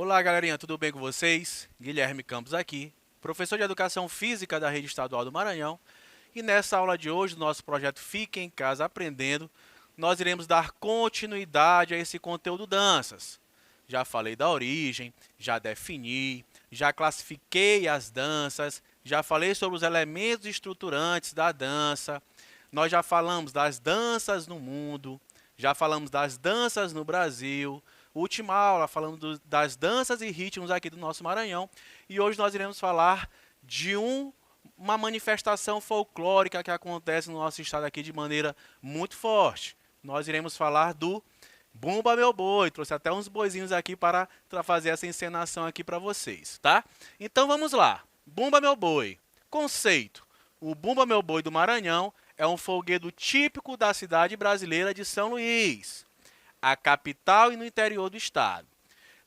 Olá, galerinha, tudo bem com vocês? Guilherme Campos aqui, professor de Educação Física da Rede Estadual do Maranhão. E nessa aula de hoje, do nosso projeto Fique em Casa Aprendendo, nós iremos dar continuidade a esse conteúdo danças. Já falei da origem, já defini, já classifiquei as danças, já falei sobre os elementos estruturantes da dança, nós já falamos das danças no mundo, já falamos das danças no Brasil. Última aula falando das danças e ritmos aqui do nosso Maranhão. E hoje nós iremos falar de uma manifestação folclórica que acontece no nosso estado aqui de maneira muito forte. Nós iremos falar do Bumba Meu Boi. Trouxe até uns boizinhos aqui para fazer essa encenação aqui para vocês, tá? Então vamos lá. Bumba Meu Boi. Conceito. O Bumba Meu Boi do Maranhão é um folguedo típico da cidade brasileira de São Luís, a capital e no interior do estado.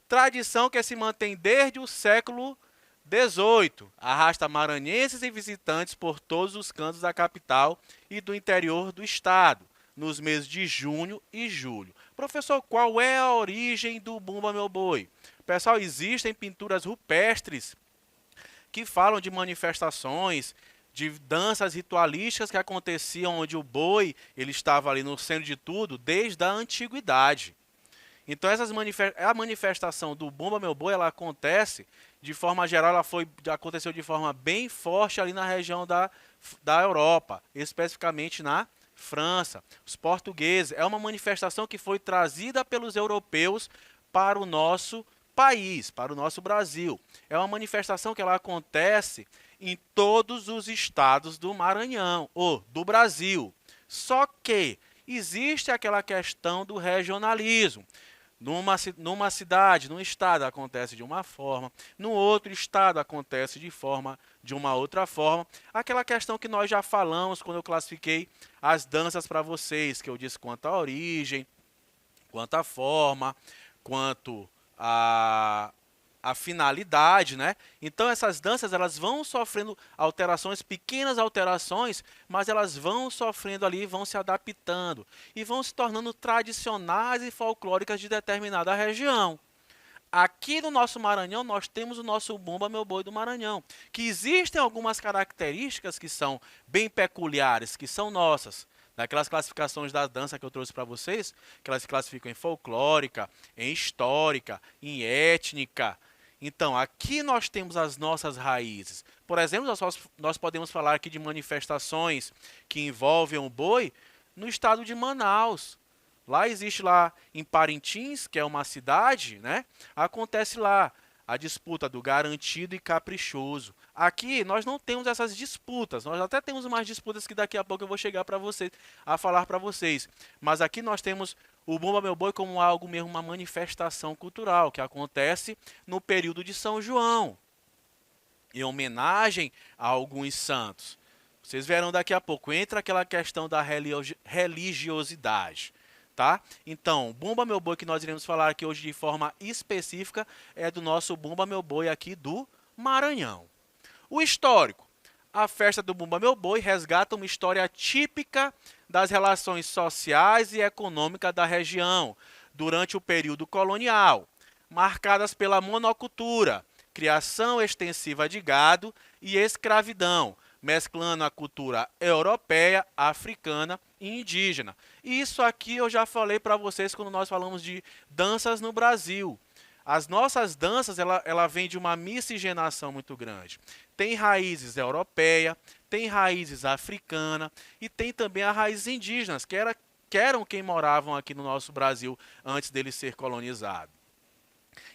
Tradição que se mantém desde o século XVIII, arrasta maranhenses e visitantes por todos os cantos da capital e do interior do estado, nos meses de junho e julho. Professor, qual é a origem do Bumba Meu Boi? Pessoal, existem pinturas rupestres que falam de manifestações, de danças ritualísticas que aconteciam onde o boi ele estava ali no centro de tudo desde a antiguidade. Então a manifestação do Bumba Meu Boi ela acontece de forma geral, aconteceu de forma bem forte ali na região da Europa, especificamente na França, os portugueses. É uma manifestação que foi trazida pelos europeus para o nosso país, para o nosso Brasil. É uma manifestação que ela acontece em todos os estados do Maranhão, ou do Brasil. Só que existe aquela questão do regionalismo. Numa cidade, num estado acontece de uma forma, no outro estado acontece de uma outra forma. Aquela questão que nós já falamos quando eu classifiquei as danças para vocês, que eu disse quanto à origem, quanto à forma, quanto a finalidade, né? Então essas danças elas vão sofrendo alterações, pequenas alterações, mas elas vão sofrendo ali, vão se adaptando e vão se tornando tradicionais e folclóricas de determinada região. Aqui no nosso Maranhão nós temos o nosso Bumba Meu Boi do Maranhão, que existem algumas características que são bem peculiares, que são nossas. Daquelas classificações da dança que eu trouxe para vocês, que elas se classificam em folclórica, em histórica, em étnica. Então, aqui nós temos as nossas raízes. Por exemplo, nós podemos falar aqui de manifestações que envolvem o boi no estado de Manaus. Lá existe lá em Parintins, que é uma cidade, né? Acontece lá a disputa do garantido e caprichoso. Aqui nós não temos essas disputas, nós até temos umas disputas que daqui a pouco eu vou chegar para vocês a falar para vocês. Mas aqui nós temos o Bumba Meu Boi como algo mesmo, uma manifestação cultural que acontece no período de São João, em homenagem a alguns santos. Vocês verão daqui a pouco, entra aquela questão da religiosidade. Tá? Então, Bumba Meu Boi que nós iremos falar aqui hoje de forma específica é do nosso Bumba Meu Boi aqui do Maranhão. O histórico. A festa do Bumba Meu Boi resgata uma história típica das relações sociais e econômicas da região durante o período colonial, marcadas pela monocultura, criação extensiva de gado e escravidão, mesclando a cultura europeia, africana e indígena. Isso aqui eu já falei para vocês quando nós falamos de danças no Brasil. As nossas danças, ela vem de uma miscigenação muito grande. Tem raízes europeia, tem raízes africana e tem também as raízes indígenas, que eram quem moravam aqui no nosso Brasil antes dele ser colonizado.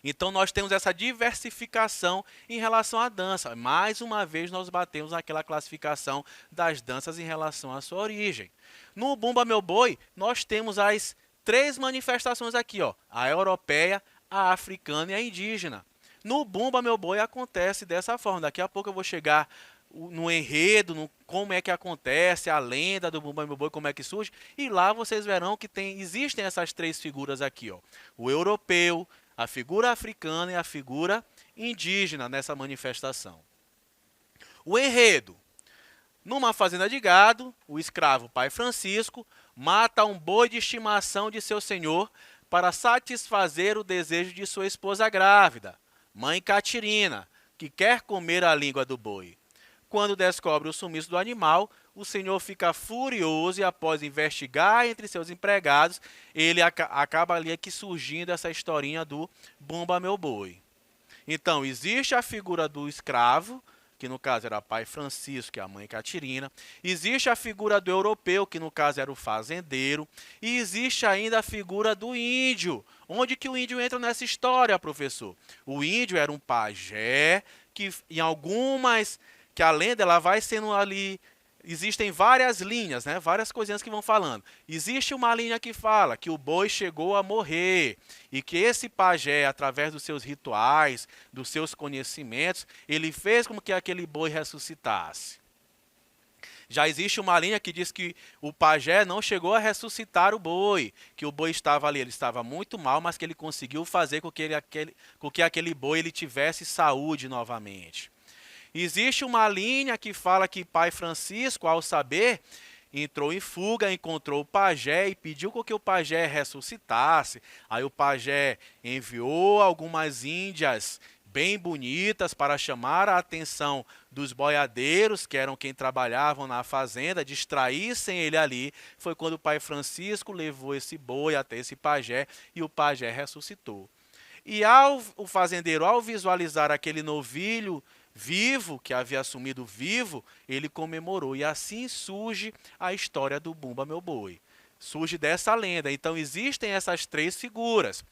Então nós temos essa diversificação em relação à dança. Mais uma vez nós batemos naquela classificação das danças em relação à sua origem. No Bumba Meu Boi, nós temos as três manifestações aqui, ó, a europeia, a africana e a indígena. No Bumba Meu Boi acontece dessa forma. Daqui a pouco eu vou chegar no enredo, no como é que acontece, a lenda do Bumba Meu Boi, como é que surge. E lá vocês verão que existem essas três figuras aqui, ó, o europeu, a figura africana e a figura indígena nessa manifestação. O enredo. Numa fazenda de gado, o escravo pai Francisco mata um boi de estimação de seu senhor para satisfazer o desejo de sua esposa grávida, mãe Catirina, que quer comer a língua do boi. Quando descobre o sumiço do animal, o senhor fica furioso e, após investigar entre seus empregados, ele acaba ali aqui surgindo essa historinha do Bumba Meu Boi. Então, existe a figura do escravo, que no caso era o pai Francisco e a mãe Catirina. Existe a figura do europeu, que no caso era o fazendeiro. E existe ainda a figura do índio. Onde que o índio entra nessa história, professor? O índio era um pajé, que em algumas... que a lenda ela vai sendo ali... Existem várias linhas, né? Várias coisinhas que vão falando. Existe uma linha que fala que o boi chegou a morrer e que esse pajé, através dos seus rituais, dos seus conhecimentos, ele fez com que aquele boi ressuscitasse. Já existe uma linha que diz que o pajé não chegou a ressuscitar o boi, que o boi estava ali, ele estava muito mal, mas que ele conseguiu fazer com que aquele boi ele tivesse saúde novamente. Existe uma linha que fala que pai Francisco, ao saber, entrou em fuga, encontrou o pajé e pediu que o pajé ressuscitasse. Aí o pajé enviou algumas índias bem bonitas para chamar a atenção dos boiadeiros, que eram quem trabalhavam na fazenda, distraíssem ele ali. Foi quando o pai Francisco levou esse boi até esse pajé e o pajé ressuscitou. E o fazendeiro, ao visualizar aquele novilho vivo, que havia assumido vivo, ele comemorou. E assim surge a história do Bumba Meu Boi. Surge dessa lenda. Então existem essas três figuras.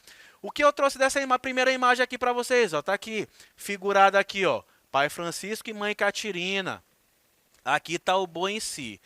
O que eu trouxe dessa primeira imagem aqui para vocês? Está aqui, figurada aqui, ó, pai Francisco e mãe Catirina. Aqui está o boi em si.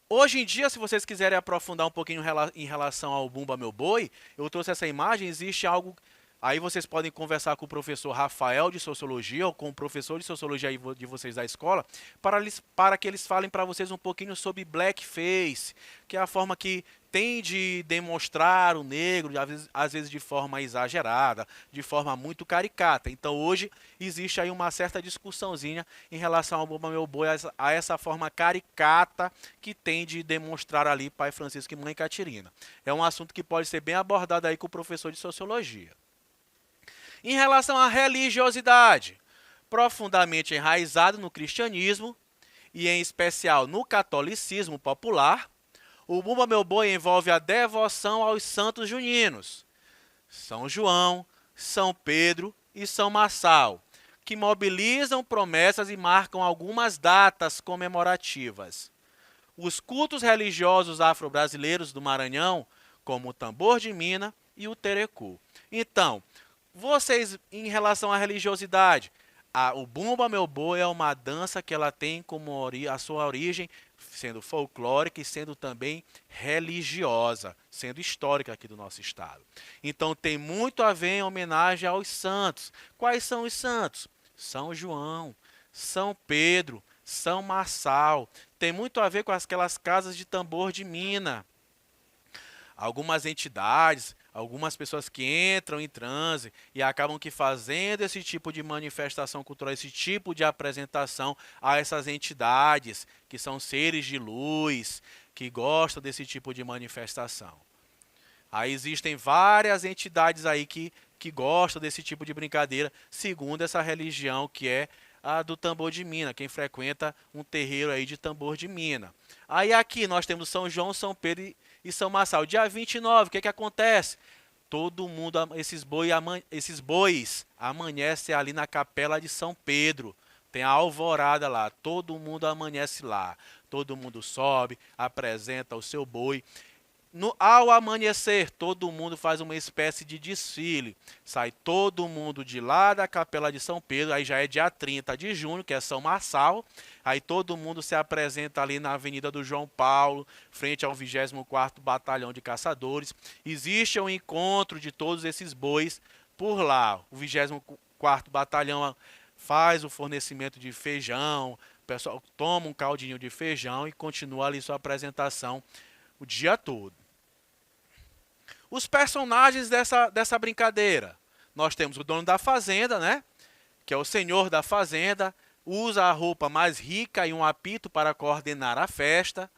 Hoje em dia, se vocês quiserem aprofundar um pouquinho em relação ao Bumba Meu Boi, eu trouxe essa imagem, existe algo... Aí vocês podem conversar com o professor Rafael de Sociologia ou com o professor de Sociologia de vocês da escola para que eles falem para vocês um pouquinho sobre blackface, que é a forma que tem de demonstrar o negro, às vezes de forma exagerada, de forma muito caricata. Então hoje existe aí uma certa discussãozinha em relação ao Bumba Meu Boi, a essa forma caricata que tem de demonstrar ali pai Francisco e mãe Catirina. É um assunto que pode ser bem abordado aí com o professor de Sociologia. Em relação à religiosidade, profundamente enraizado no cristianismo e em especial no catolicismo popular, o Bumba Meu Boi envolve a devoção aos santos juninos, São João, São Pedro e São Marçal, que mobilizam promessas e marcam algumas datas comemorativas. Os cultos religiosos afro-brasileiros do Maranhão, como o tambor de Mina e o terecu. Então, vocês, em relação à religiosidade, o Bumba Meu Boi é uma dança que ela tem como a sua origem sendo folclórica e sendo também religiosa, sendo histórica aqui do nosso estado. Então tem muito a ver em homenagem aos santos. Quais são os santos? São João, São Pedro, São Marçal. Tem muito a ver com aquelas casas de tambor de Mina. Algumas entidades, algumas pessoas que entram em transe e acabam que fazendo esse tipo de manifestação cultural, esse tipo de apresentação a essas entidades, que são seres de luz, que gostam desse tipo de manifestação. Aí existem várias entidades aí que gostam desse tipo de brincadeira, segundo essa religião que é a do tambor de Mina, quem frequenta um terreiro aí de tambor de Mina. Aí aqui nós temos São João, São Pedro e São Marçal. Dia 29, o que acontece? Todo mundo, esses bois amanhecem ali na capela de São Pedro. Tem a alvorada lá, todo mundo amanhece lá. Todo mundo sobe, apresenta o seu boi. Ao amanhecer, todo mundo faz uma espécie de desfile. Sai todo mundo de lá da capela de São Pedro, aí já é dia 30 de junho, que é São Marçal. Aí todo mundo se apresenta ali na Avenida do João Paulo, frente ao 24º Batalhão de Caçadores. Existe um encontro de todos esses bois por lá. O 24º Batalhão faz o fornecimento de feijão, o pessoal toma um caldinho de feijão e continua ali sua apresentação o dia todo. Os personagens dessa brincadeira. Nós temos o dono da fazenda, né? Que é o senhor da fazenda, usa a roupa mais rica e um apito para coordenar a festa.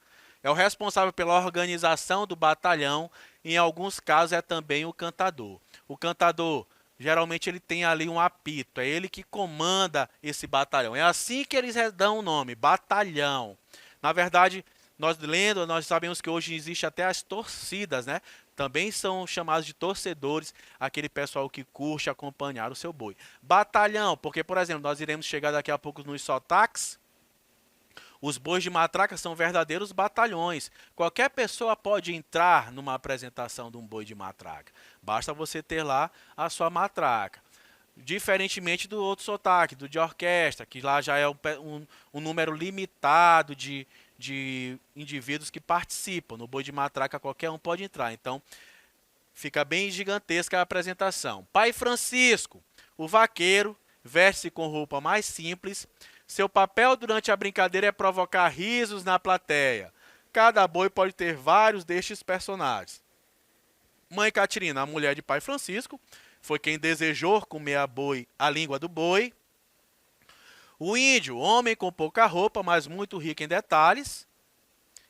É o responsável pela organização do batalhão. em alguns casos é também o cantador. O cantador, geralmente ele tem ali um apito, é ele que comanda esse batalhão. É assim que eles dão o nome, batalhão. Na verdade, nós sabemos que hoje existe até as torcidas, né? Também são chamados de torcedores, aquele pessoal que curte acompanhar o seu boi. Batalhão, porque, por exemplo, nós iremos chegar daqui a pouco nos sotaques. Os bois de matraca são verdadeiros batalhões. Qualquer pessoa pode entrar numa apresentação de um boi de matraca. Basta você ter lá a sua matraca. Diferentemente do outro sotaque, do de orquestra, que lá já é um número limitado de indivíduos que participam. No boi de matraca qualquer um pode entrar. Então, fica bem gigantesca a apresentação. Pai Francisco, o vaqueiro, veste-se com roupa mais simples. Seu papel durante a brincadeira é provocar risos na plateia. Cada boi pode ter vários destes personagens. Mãe Catirina, a mulher de Pai Francisco, foi quem desejou comer a língua do boi. O índio, homem com pouca roupa, mas muito rico em detalhes.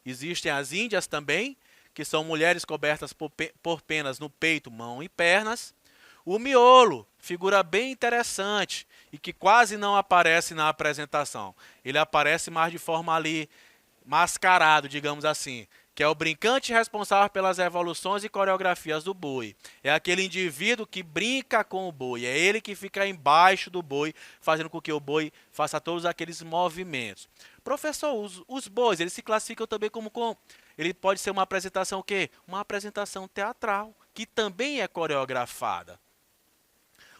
Existem as índias também, que são mulheres cobertas por penas no peito, mão e pernas. O miolo, figura bem interessante e que quase não aparece na apresentação. Ele aparece mais de forma ali mascarado, digamos assim, que é o brincante responsável pelas evoluções e coreografias do boi. É aquele indivíduo que brinca com o boi, é ele que fica embaixo do boi, fazendo com que o boi faça todos aqueles movimentos. Professor, os bois, eles se classificam também como ele pode ser uma apresentação o quê? Uma apresentação teatral, que também é coreografada.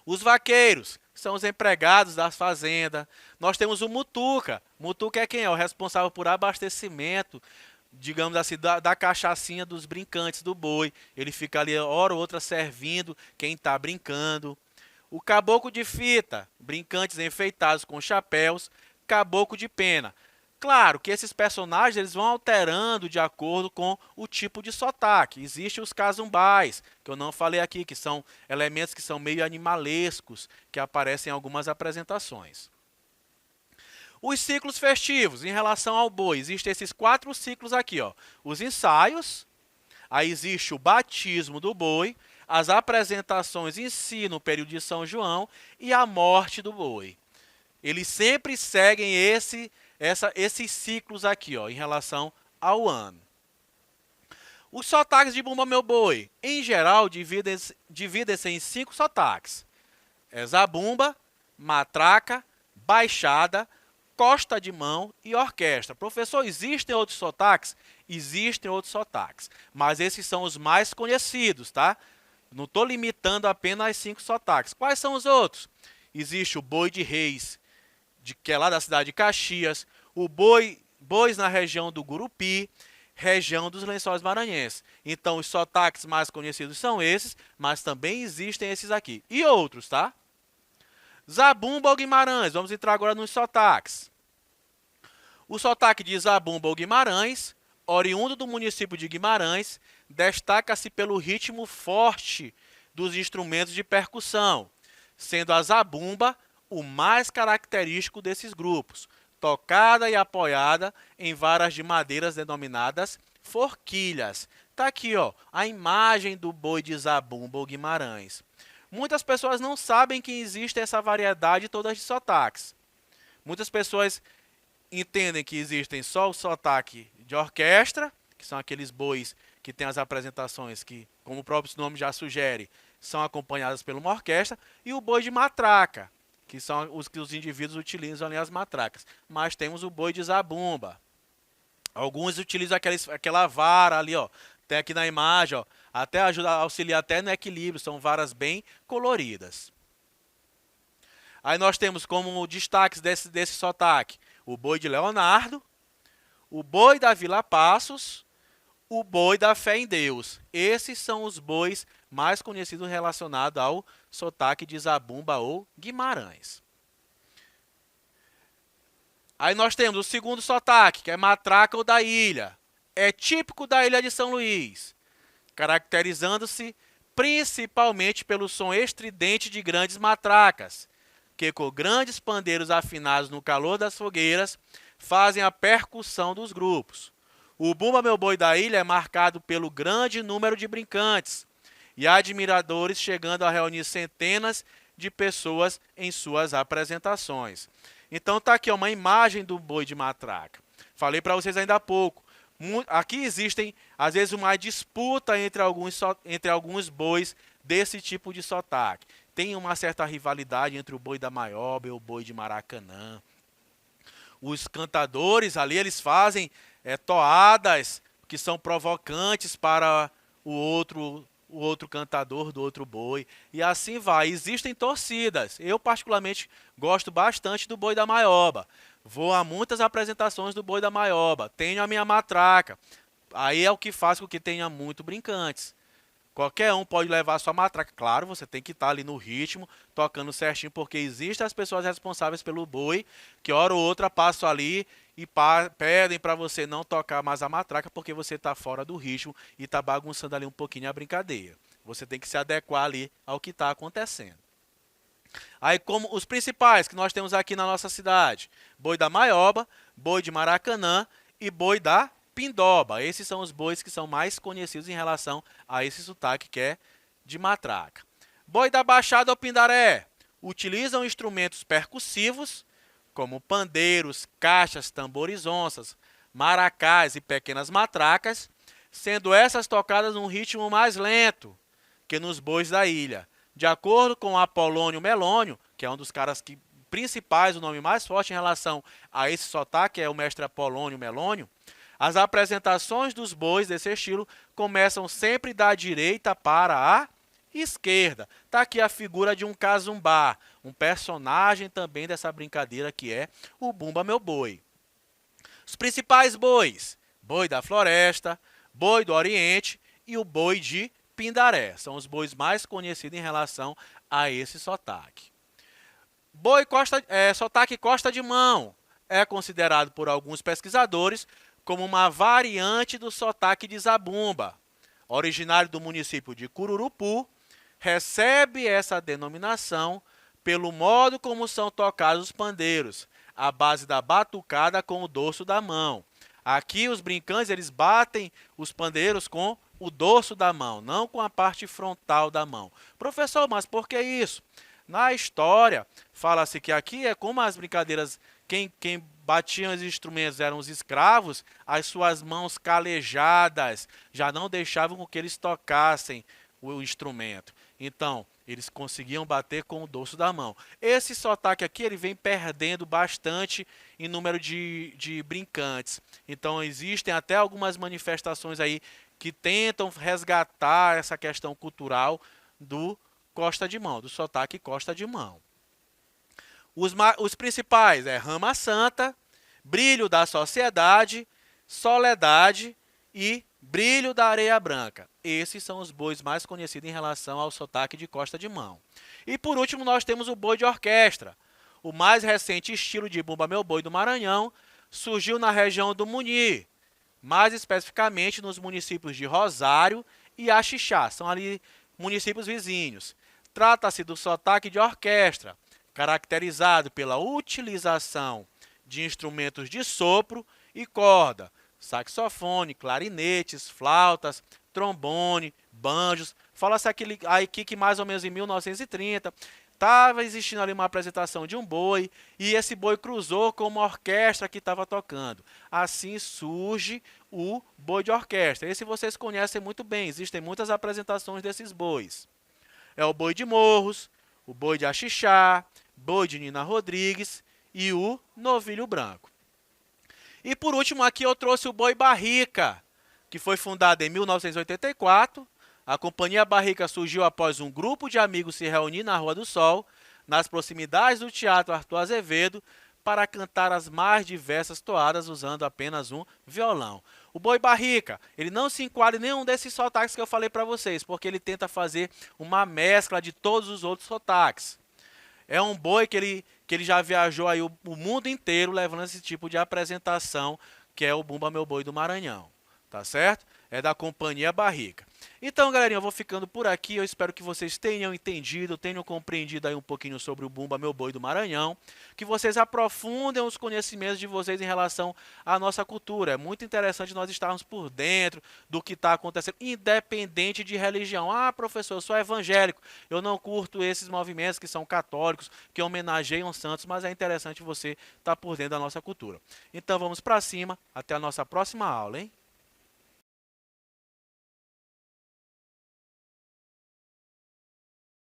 Os vaqueiros são os empregados das fazendas. Nós temos o mutuca. Mutuca é quem é o responsável por abastecimento, digamos assim, da cachaçinha dos brincantes do boi. Ele fica ali hora ou outra servindo quem está brincando. O caboclo de fita, brincantes enfeitados com chapéus. Caboclo de pena. Claro que esses personagens eles vão alterando de acordo com o tipo de sotaque. Existem os casumbais, que eu não falei aqui, que são elementos que são meio animalescos, que aparecem em algumas apresentações. Os ciclos festivos, em relação ao boi, existem esses 4 ciclos aqui. Ó. Os ensaios, aí existe o batismo do boi, as apresentações em si no período de São João e a morte do boi. Eles sempre seguem esses ciclos aqui, ó, em relação ao ano. Os sotaques de Bumba Meu Boi, em geral, dividem-se em 5 sotaques. É zabumba, matraca, baixada, costa de mão e orquestra. Professor, existem outros sotaques? Existem outros sotaques, mas esses são os mais conhecidos, tá? Não estou limitando apenas aos 5 sotaques. Quais são os outros? Existe o boi de reis, que é lá da cidade de Caxias, o bois na região do Gurupi, região dos Lençóis Maranhenses. Então, os sotaques mais conhecidos são esses, mas também existem esses aqui. E outros, tá? Zabumba ou Guimarães, vamos entrar agora nos sotaques. O sotaque de Zabumba ou Guimarães, oriundo do município de Guimarães, destaca-se pelo ritmo forte dos instrumentos de percussão, sendo a zabumba o mais característico desses grupos, tocada e apoiada em varas de madeiras denominadas forquilhas. Está aqui ó, a imagem do boi de Zabumba ou Guimarães. Muitas pessoas não sabem que existe essa variedade toda de sotaques. Muitas pessoas entendem que existem só o sotaque de orquestra, que são aqueles bois que têm as apresentações que, como o próprio nome já sugere, são acompanhadas por uma orquestra, e o boi de matraca, que são os que os indivíduos utilizam ali as matracas. Mas temos o boi de zabumba. Alguns utilizam aquela vara ali, ó. Tem aqui na imagem, ó. Até ajuda a auxiliar até no equilíbrio. São varas bem coloridas. Aí nós temos como destaques desse sotaque o boi de Leonardo, o boi da Vila Passos, o boi da Fé em Deus. Esses são os bois mais conhecidos relacionados ao sotaque de Zabumba ou Guimarães. Aí nós temos o segundo sotaque, que é matraca ou da ilha. É típico da ilha de São Luís, caracterizando-se principalmente pelo som estridente de grandes matracas, que com grandes pandeiros afinados no calor das fogueiras, fazem a percussão dos grupos. O Bumba Meu Boi da ilha é marcado pelo grande número de brincantes e admiradores, chegando a reunir centenas de pessoas em suas apresentações. Então tá aqui uma imagem do boi de matraca. Falei para vocês ainda há pouco. Aqui existem, às vezes, uma disputa entre alguns bois desse tipo de sotaque. Tem uma certa rivalidade entre o boi da Maioba e o boi de Maracanã. Os cantadores ali, eles fazem toadas que são provocantes para o outro cantador do outro boi. E assim vai. Existem torcidas. Eu, particularmente, gosto bastante do boi da Maioba. Vou a muitas apresentações do boi da Maioba. Tenho a minha matraca. Aí é o que faz com que tenha muito brincantes. Qualquer um pode levar a sua matraca. Claro, você tem que estar ali no ritmo, tocando certinho, porque existem as pessoas responsáveis pelo boi, que hora ou outra passam ali e pedem para você não tocar mais a matraca, porque você está fora do ritmo e está bagunçando ali um pouquinho a brincadeira. Você tem que se adequar ali ao que está acontecendo. Aí, como os principais que nós temos aqui na nossa cidade: boi da Maioba, boi de Maracanã e boi da Pindoba. Esses são os bois que são mais conhecidos em relação a esse sotaque que é de matraca. Boi da Baixada ou Pindaré utilizam instrumentos percussivos, como pandeiros, caixas, tambores onças, maracás e pequenas matracas, sendo essas tocadas num ritmo mais lento que nos bois da ilha. De acordo com Apolônio Melônio, que é um dos caras principais, o nome mais forte em relação a esse sotaque é o mestre Apolônio Melônio, as apresentações dos bois desse estilo começam sempre da direita para a esquerda. Está aqui a figura de um casumbá, um personagem também dessa brincadeira que é o Bumba Meu Boi. Os principais bois: boi da floresta, boi do Oriente e o boi de Pindaré. São os bois mais conhecidos em relação a esse sotaque. Sotaque Costa de Mão é considerado por alguns pesquisadores como uma variante do sotaque de Zabumba. Originário do município de Cururupu, recebe essa denominação pelo modo como são tocados os pandeiros, à base da batucada com o dorso da mão. Aqui os brincantes eles batem os pandeiros com o dorso da mão, não com a parte frontal da mão. Professor, mas por que isso? Na história, fala-se que aqui é como as brincadeiras, quem batiam os instrumentos eram os escravos, as suas mãos calejadas já não deixavam com que eles tocassem o instrumento. Então, eles conseguiam bater com o dorso da mão. Esse sotaque aqui ele vem perdendo bastante em número de brincantes. Então, existem até algumas manifestações aí que tentam resgatar essa questão cultural do Costa de Mão, do sotaque Costa de Mão. Os principais é Rama Santa, Brilho da Sociedade, Soledade e Brilho da Areia Branca. Esses são os bois mais conhecidos em relação ao sotaque de Costa de Mão. E por último nós temos o boi de orquestra. O mais recente estilo de Bumba Meu Boi do Maranhão surgiu na região do Muni, mais especificamente nos municípios de Rosário e Axixá, são ali municípios vizinhos. Trata-se do sotaque de orquestra, caracterizado pela utilização de instrumentos de sopro e corda, saxofone, clarinetes, flautas, trombone, banjos. Fala-se aqui que mais ou menos em 1930 estava existindo ali uma apresentação de um boi e esse boi cruzou com uma orquestra que estava tocando. Assim surge o boi de orquestra. Esse vocês conhecem muito bem, existem muitas apresentações desses bois. É o boi de Morros, o boi de Axixá, boi de Nina Rodrigues e o novilho branco. E por último aqui eu trouxe o boi Barrica, que foi fundado em 1984. A Companhia Barrica surgiu após um grupo de amigos se reunir na Rua do Sol, nas proximidades do Teatro Arthur Azevedo, para cantar as mais diversas toadas usando apenas um violão. O boi Barrica, ele não se enquadra em nenhum desses sotaques que eu falei para vocês, porque ele tenta fazer uma mescla de todos os outros sotaques. É um boi que ele já viajou aí o mundo inteiro levando esse tipo de apresentação, que é o Bumba Meu Boi do Maranhão. Tá certo? É da Companhia Barrica. Então, galerinha, eu vou ficando por aqui. Eu espero que vocês tenham entendido, tenham compreendido aí um pouquinho sobre o Bumba Meu Boi do Maranhão, que vocês aprofundem os conhecimentos de vocês em relação à nossa cultura. É muito interessante nós estarmos por dentro do que está acontecendo, independente de religião. Ah, professor, eu sou evangélico, eu não curto esses movimentos que são católicos, que homenageiam santos, mas é interessante você estar por dentro da nossa cultura. Então, vamos para cima. Até a nossa próxima aula, hein?